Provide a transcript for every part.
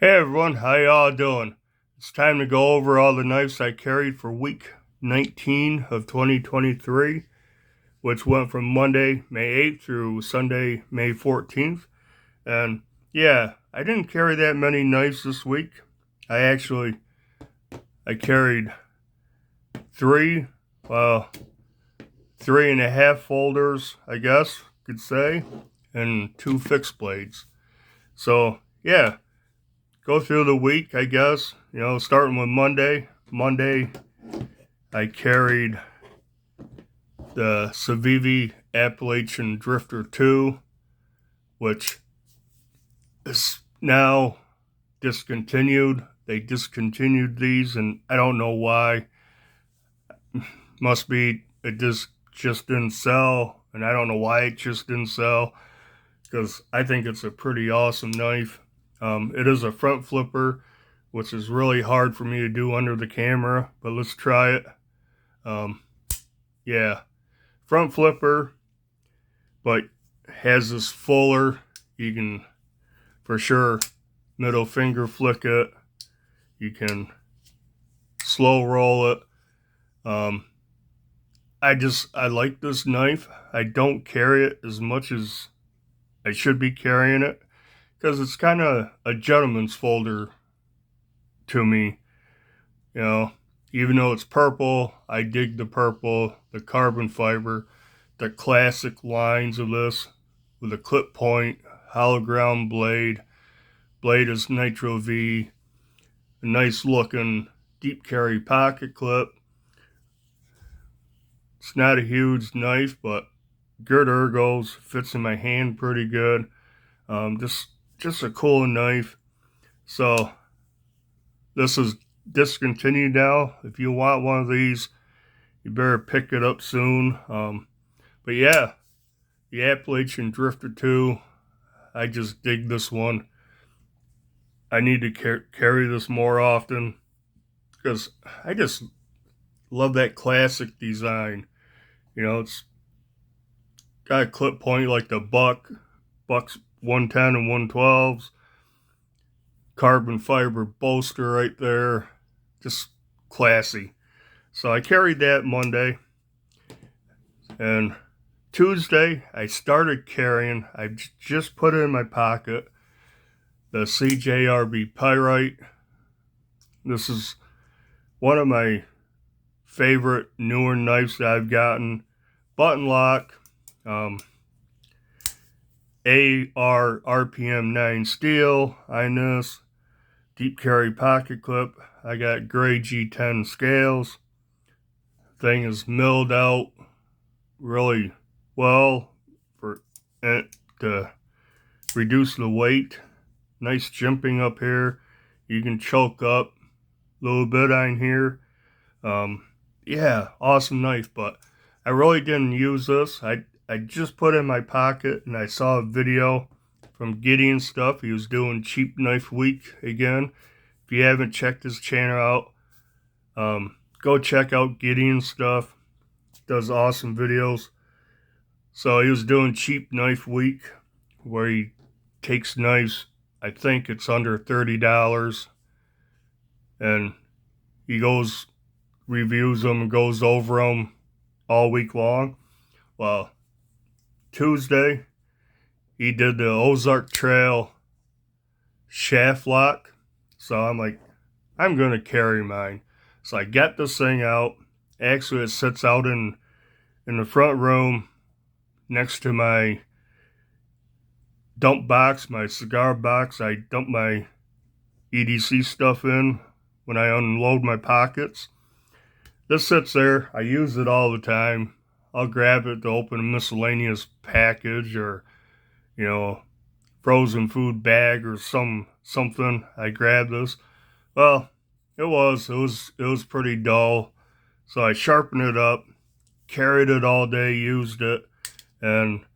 Hey everyone, how y'all doing? It's time to go over all the knives I carried for week 19 of 2023, which went from Monday, May 8th through Sunday, May 14th. And yeah, I didn't carry that many knives this week. I carried three, well, 3.5 folders, I guess, could say, and two fixed blades. So yeah, go through the week, I guess. Starting with Monday. Monday, I carried the Civivi Appalachian Drifter 2, which is now discontinued. They discontinued these, and I don't know why. Must be it just didn't sell, and I don't know why it just didn't sell, because I think it's a pretty awesome knife. It is a front flipper, which is really hard for me to do under the camera, but let's try it. Um, yeah, front flipper, but has this fuller. You can for sure middle finger flick it. You can slow roll it. Um, I like this knife. I don't carry it as much as I should be carrying it because it's kind of a gentleman's folder to me. You know, even though it's purple, I dig the purple, the carbon fiber, the classic lines of this with a clip point, hollow ground blade. Blade is Nitro V, a nice looking deep carry pocket clip. It's not a huge knife, but good ergos, fits in my hand pretty good. Just a cool knife. So this is discontinued now. If you want one of these, you better pick it up soon. But yeah, the Appalachian Drifter 2, I just dig this one. I need to carry this more often because I just love that classic design. It's got a clip point like the Buck's 110 and 112s, carbon fiber bolster right there, just classy. So I carried that Monday, and Tuesday I started carrying. I just put it in my pocket. The CJRB Pyrite. This is one of my favorite newer knives that I've gotten. Button lock, AR RPM 9 steel, INIS, deep carry pocket clip. I got gray G10 scales. Thing is milled out really well for it to reduce the weight. Nice jimping up here. You can choke up a little bit on here. Yeah, awesome knife, but I really didn't use this. I just put it in my pocket, and I saw a video from Gideon Stuff. He was doing Cheap Knife Week again. If you haven't checked his channel out, go check out Gideon Stuff. Does awesome videos. So he was doing Cheap Knife Week, where he takes knives, I think it's under $30, and he reviews them and goes over them all week long. Well, Tuesday, he did the Ozark Trail shaft lock. So I'm like, I'm going to carry mine. So I get this thing out. Actually, it sits out in the front room next to my dump box, my cigar box. I dump my EDC stuff in when I unload my pockets. This sits there. I use it all the time. I'll grab it to open a miscellaneous package or, frozen food bag or something. I grab this. Well, it was pretty dull. So I sharpened it up, carried it all day, used it, and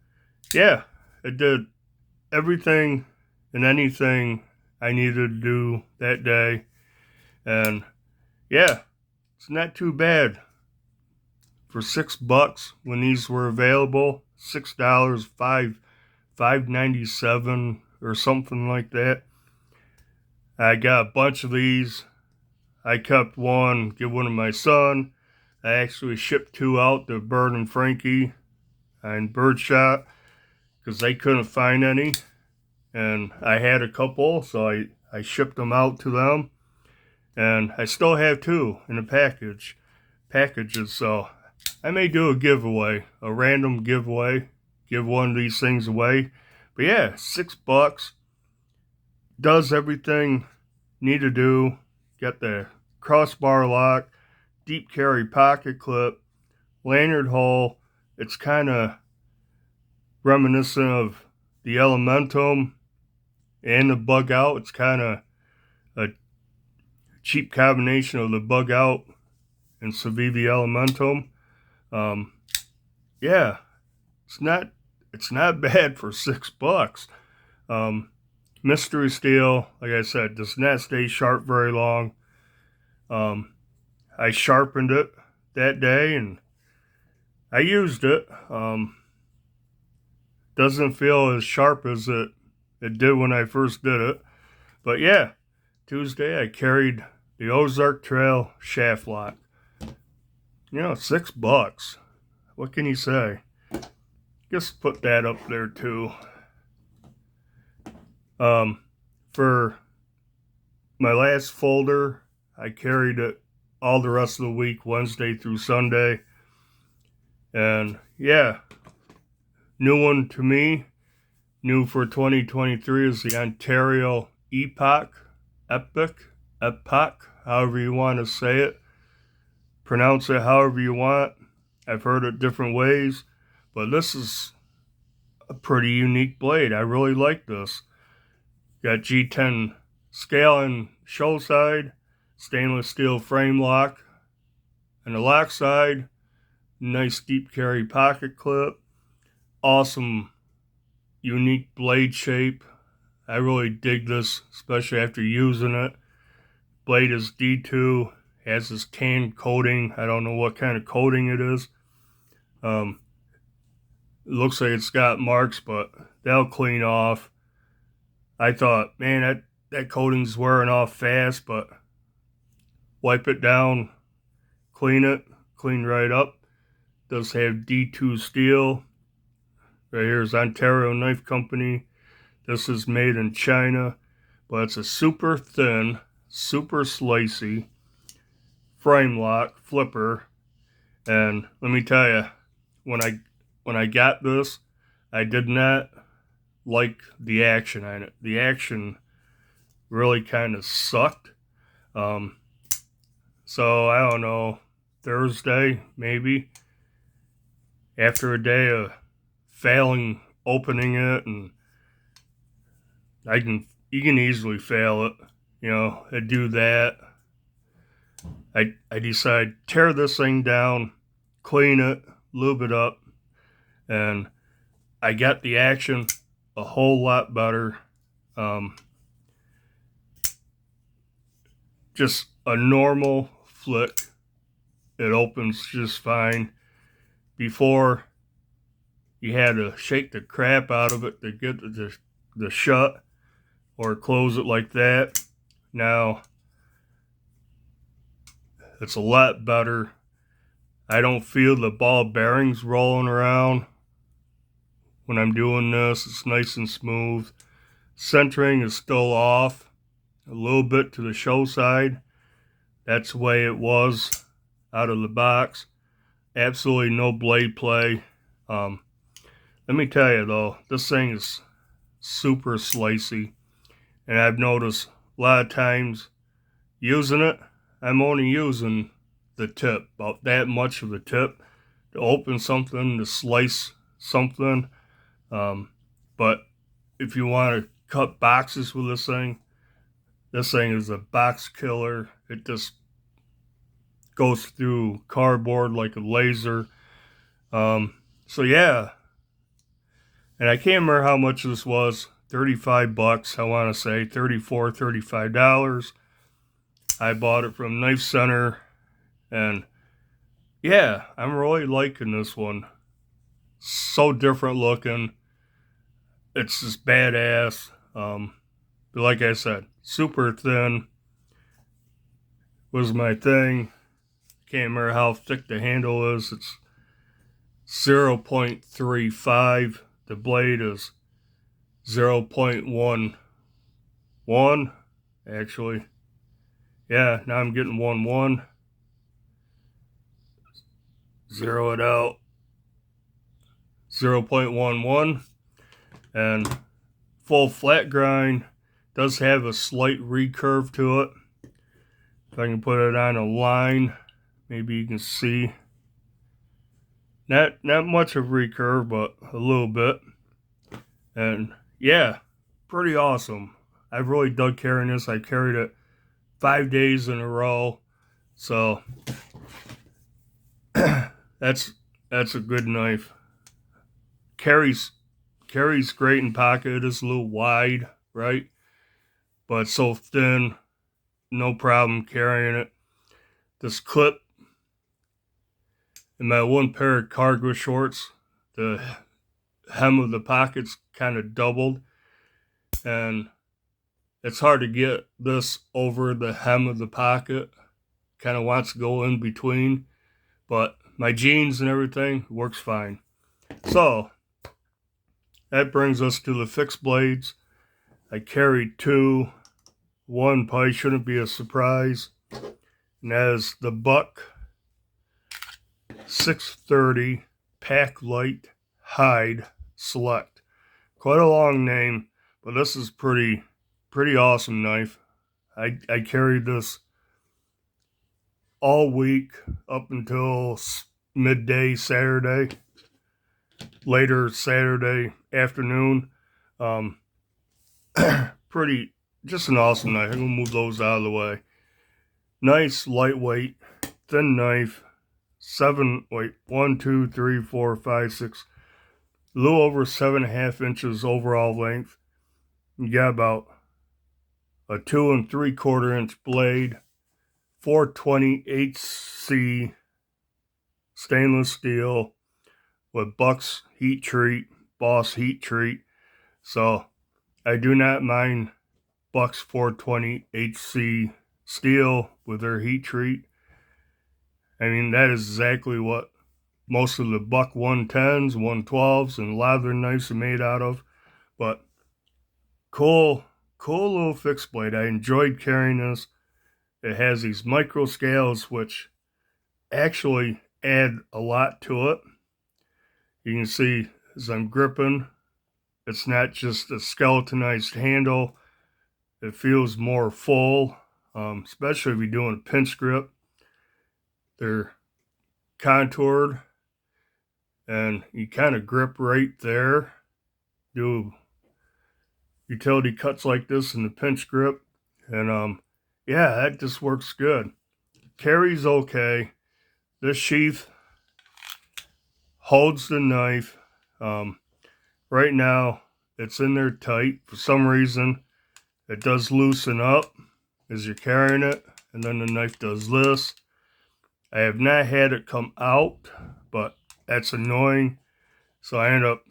yeah, it did everything and anything I needed to do that day. And yeah, it's not too bad for $6 when these were available. $6, $5.97 or something like that. I got a bunch of these. I kept one, give one to my son. I actually shipped 2 out to Bird and Frankie and Birdshot because they couldn't find any. And I had a couple, so I shipped them out to them. And I still have 2 in the packages, so I may do a giveaway, a random giveaway, give one of these things away. But yeah, $6, does everything need to do. Got the crossbar lock, deep carry pocket clip, lanyard hole. It's kind of reminiscent of the Elementum and the Bug Out. It's kind of a cheap combination of the Bug Out and Civivi Elementum. Yeah, it's not bad for $6. Mystery steel, like I said, does not stay sharp very long. I sharpened it that day and I used it. Doesn't feel as sharp as it did when I first did it. But yeah, Tuesday I carried the Ozark Trail shaft lock. $6. What can you say? Just put that up there too. For my last folder, I carried it all the rest of the week, Wednesday through Sunday. And yeah, new one to me, new for 2023 is the Ontario Epoch, however you want to say it. Pronounce it however you want. I've heard it different ways, but this is a pretty unique blade. I really like this. Got G10 scale and show side, stainless steel frame lock, and the lock side, nice deep carry pocket clip, awesome unique blade shape. I really dig this, especially after using it. Blade is D2, has this tan coating. I don't know what kind of coating it is. It looks like it's got marks, but they'll clean off. I thought, man, that coating's wearing off fast, but wipe it down, clean right up. Does have D2 steel. Right here is Ontario Knife Company. This is made in China, but it's a super thin, super slicey frame lock flipper. And let me tell you, when I got this, I did not like the action on it. The action really kind of sucked. So I don't know, Thursday maybe, after a day of failing opening it, and you can easily fail it, I do that. I decide tear this thing down, clean it, lube it up, and I got the action a whole lot better. Just a normal flick, it opens just fine. Before, you had to shake the crap out of it to get the shut or close it like that. Now it's a lot better. I don't feel the ball bearings rolling around when I'm doing this. It's nice and smooth. Centering is still off a little bit to the show side. That's the way it was out of the box. Absolutely no blade play. Let me tell you though, this thing is super slicey, and I've noticed a lot of times using it, I'm only using the tip, about that much of the tip, to open something, to slice something. But if you want to cut boxes with this thing is a box killer. It just goes through cardboard like a laser. So yeah, and I can't remember how much this was. $35, I want to say $34, $35. I bought it from Knife Center, and yeah, I'm really liking this one. So different looking. It's just badass. But like I said, super thin was my thing. Can't remember how thick the handle is. It's 0.35. The blade is 0.11. Actually, yeah, now I'm getting 1.1. Zero it out. 0.11. And full flat grind does have a slight recurve to it. If I can put it on a line, maybe you can see. Not much of recurve, but a little bit. And yeah, pretty awesome. I've really dug carrying this. I carried it 5 days in a row. So that's a good knife. Carries great in pocket. It is a little wide, right? But so thin, no problem carrying it. This clip in my one pair of cargo shorts, the hem of the pocket's kind of doubled, and it's hard to get this over the hem of the pocket. Kind of wants to go in between, but my jeans and everything works fine. So that brings us to the fixed blades. I carried two. One probably shouldn't be a surprise, and that is the Buck 630 Pack Light Hide Select. Quite a long name, but this is pretty awesome knife. I carried this all week up until midday Saturday, later Saturday afternoon. Just an awesome knife. I'm gonna move those out of the way. Nice, lightweight, thin knife. 1, 2, 3, 4, 5, 6, a little over 7.5 inches overall length. You got about a 2 3/4 inch blade, 420 HC stainless steel with Buck's heat treat, Boss heat treat. So I do not mind Buck's 420 HC steel with their heat treat. I mean, that is exactly what most of the Buck 110s, 112s, and a lot of their knives are made out of. But cool little fixed blade. I enjoyed carrying this. It has these micro scales, which actually add a lot to it. You can see as I'm gripping, it's not just a skeletonized handle. It feels more full, especially if you're doing a pinch grip. They're contoured, and you kind of grip right there. Do utility cuts like this in the pinch grip, and yeah, that just works good. Carries okay. This sheath holds the knife. Right now, it's in there tight. For some reason, it does loosen up as you're carrying it, and then the knife does this. I have not had it come out, but that's annoying. So I end up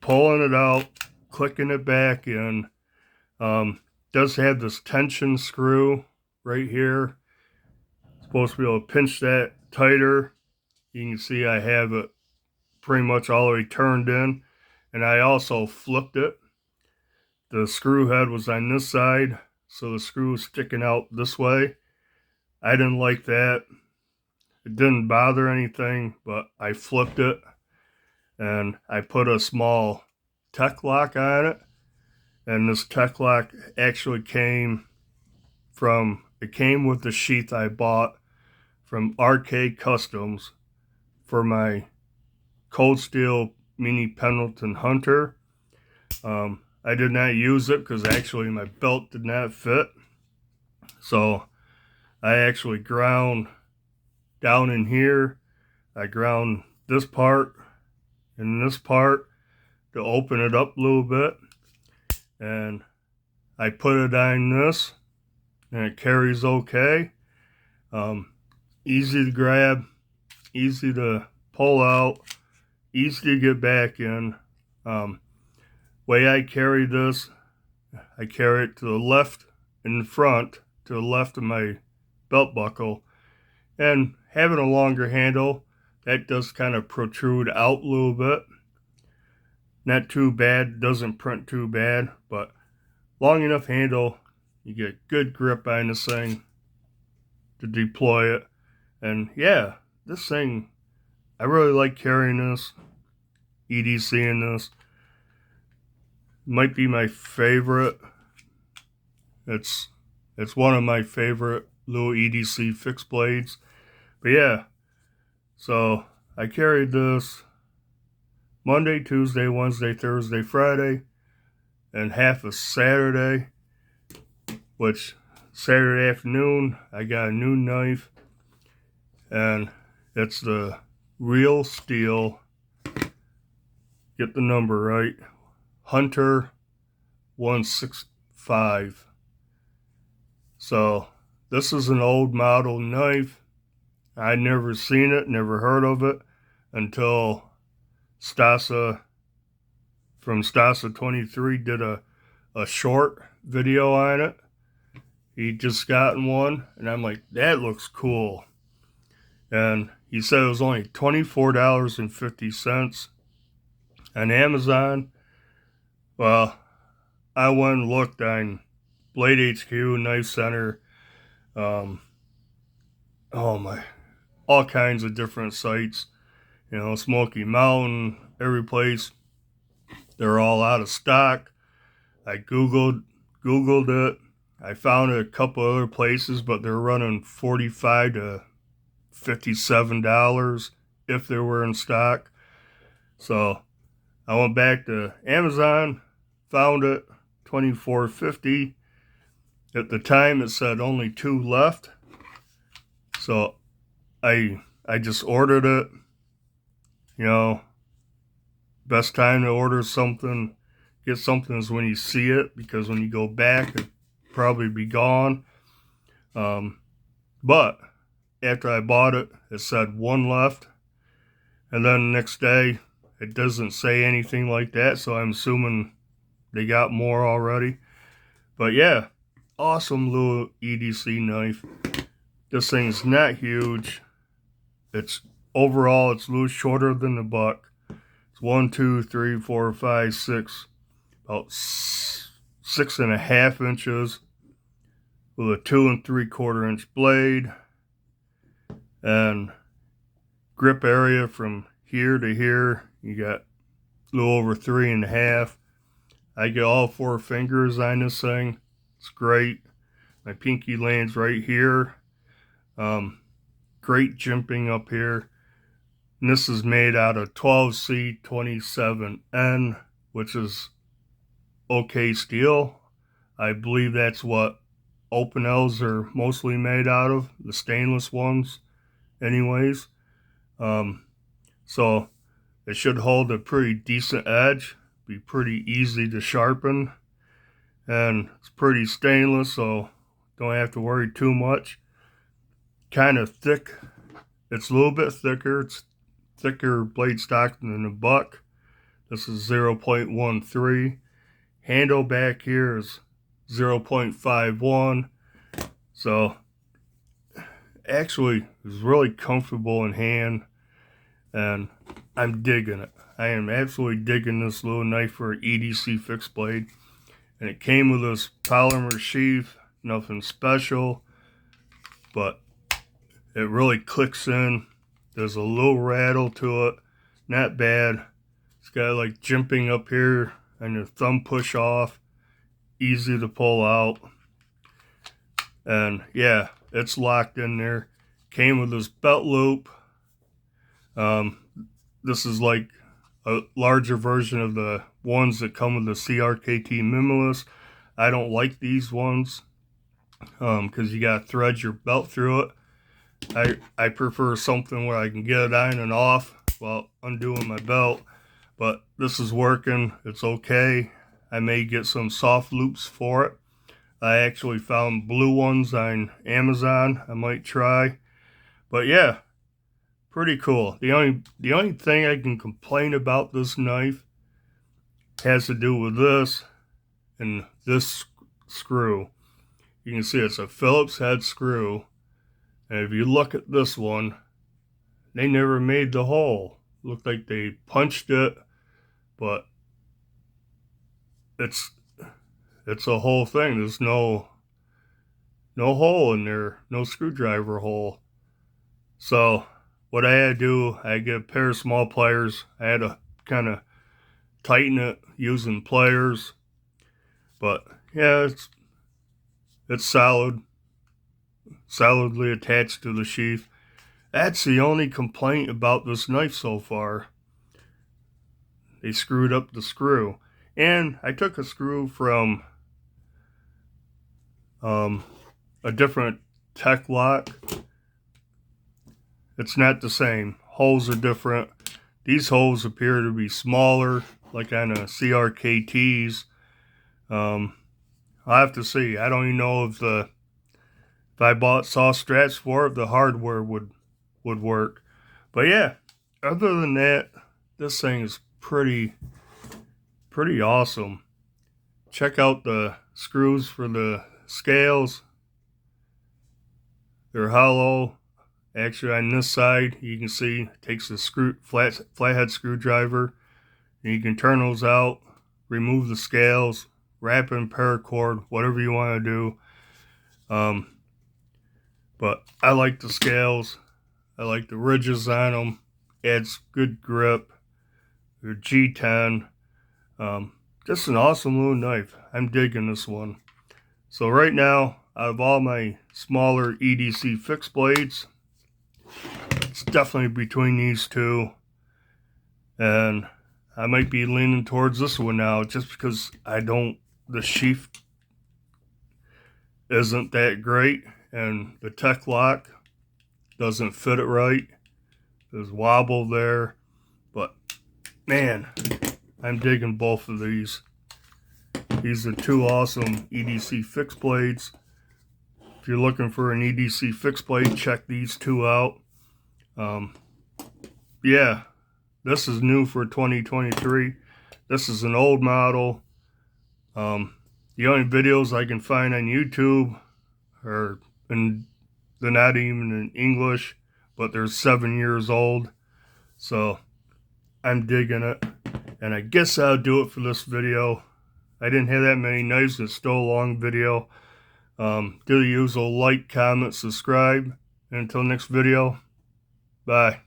pulling it out, clicking it back in. Does have this tension screw right here. Supposed to be able to pinch that tighter. You can see I have it pretty much all the way turned in, and I also flipped it. The screw head was on this side, so the screw was sticking out this way. I didn't like that. It didn't bother anything, but I flipped it, and I put a small tech lock on it. And this tech lock actually came with the sheath I bought from RK Customs for my Cold Steel Mini Pendleton Hunter. I did not use it because actually my belt did not fit. So I actually ground down in here. I ground this part and this part to open it up a little bit. And I put it on this, and it carries okay. Easy to grab, easy to pull out, easy to get back in. Way I carry this I carry it to the left in the front, to the left of my belt buckle. And having a longer handle, that does kind of protrude out a little bit. Not too bad, doesn't print too bad, but long enough handle, you get good grip on this thing to deploy it. And yeah, this thing, I really like carrying this, EDC in this. Might be my favorite. It's one of my favorite little EDC fixed blades. But yeah, so I carried this Monday, Tuesday, Wednesday, Thursday, Friday, and half of Saturday, which Saturday afternoon I got a new knife, and it's the Real Steel, get the number right, Hunter 165. So this is an old model knife. I'd never seen it, never heard of it until Stasa from Stasa 23 did a short video on it. He just gotten one, and I'm like, that looks cool. And he said it was only $24.50 on Amazon. Well, I went and looked on Blade HQ, Knife Center, all kinds of different sites, Smoky Mountain, every place. They're all out of stock. I Googled it. I found a couple other places, but they're running $45 to $57 if they were in stock. So I went back to Amazon, found it, $24.50. At the time, it said only 2 left. So I just ordered it. Best time to order something, get something is when you see it, because when you go back, it'll probably be gone. But after I bought it, it said 1 left. And then the next day, it doesn't say anything like that, so I'm assuming they got more already. But yeah, awesome little EDC knife. This thing's not huge. Overall, it's a little shorter than the buck. It's 1, 2, 3, 4, 5, 6, about 6.5 inches with a 2 3/4 inch blade, and grip area from here to here, you got a little over 3.5. I get all 4 fingers on this thing. It's great. My pinky lands right here. Great jimping up here. And this is made out of 12C27N, which is OK steel. I believe that's what Opinels are mostly made out of, the stainless ones anyways. So it should hold a pretty decent edge, be pretty easy to sharpen, and it's pretty stainless, so don't have to worry too much. Kind of thick. It's a little bit thicker. It's thicker blade stock than a buck. This is 0.13. Handle back here is 0.51. So actually it's really comfortable in hand, and I'm digging it. I am absolutely digging this little knife for an EDC fixed blade. And it came with this polymer sheath, nothing special, but it really clicks in. There's a little rattle to it, not bad. It's got like jimping up here and your thumb push off, easy to pull out. And yeah, it's locked in there. Came with this belt loop. This is like a larger version of the ones that come with the CRKT Minimalist. I don't like these ones because you gotta thread your belt through it. I prefer something where I can get it on and off while undoing my belt, but this is working. It's okay. I may get some soft loops for it. I actually found blue ones on Amazon. I might try, but yeah, pretty cool. The only thing I can complain about this knife has to do with this, in this screw. You can see it's a Phillips head screw. And if you look at this one, they never made the hole. Looked like they punched it, but it's a whole thing. There's no hole in there, no screwdriver hole. So what I had to do, I had to get a pair of small pliers. I had to kind of tighten it using pliers. But yeah, it's solidly attached to the sheath. That's the only complaint about this knife so far. They screwed up the screw. And I took a screw from a different Tek-Lok. It's not the same. Holes are different. These holes appear to be smaller, like on a CRKT's. I'll have to see. I don't even know if I saw straps for it, the hardware would work. But yeah, other than that, this thing is pretty awesome. Check out the screws for the scales. They're hollow. Actually, on this side, you can see it takes a flathead screwdriver, and you can turn those out, remove the scales, wrap in paracord, whatever you want to do. But I like the scales. I like the ridges on them. Adds good grip. They're G10. Just an awesome little knife. I'm digging this one. So right now, out of all my smaller EDC fixed blades, it's definitely between these two. And I might be leaning towards this one now just because the sheath isn't that great. And the Tek-Lok doesn't fit it right. There's wobble there. But man, I'm digging both of these. These are two awesome EDC fixed blades. If you're looking for an EDC fixed blade, check these two out. Yeah, this is new for 2023. This is an old model. The only videos I can find on YouTube are they're not even in English, but they're 7 years old. So I'm digging it. And I guess I'll do it for this video. I didn't have that many knives. It's still a long video. Do the usual like, comment, subscribe. And until next video, bye.